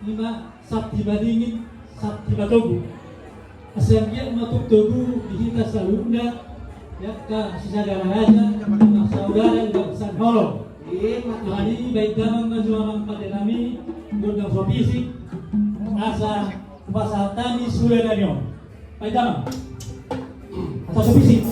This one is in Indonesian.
lima sabti madingin sabti matogu asangnya matuk togu dihita salunda ya ka sisadara aja na saudara udah pesan holong hari baik dalam majuang pada kami gudang provinsi asa pasal tani sulenanyo baik dalam atau provinsi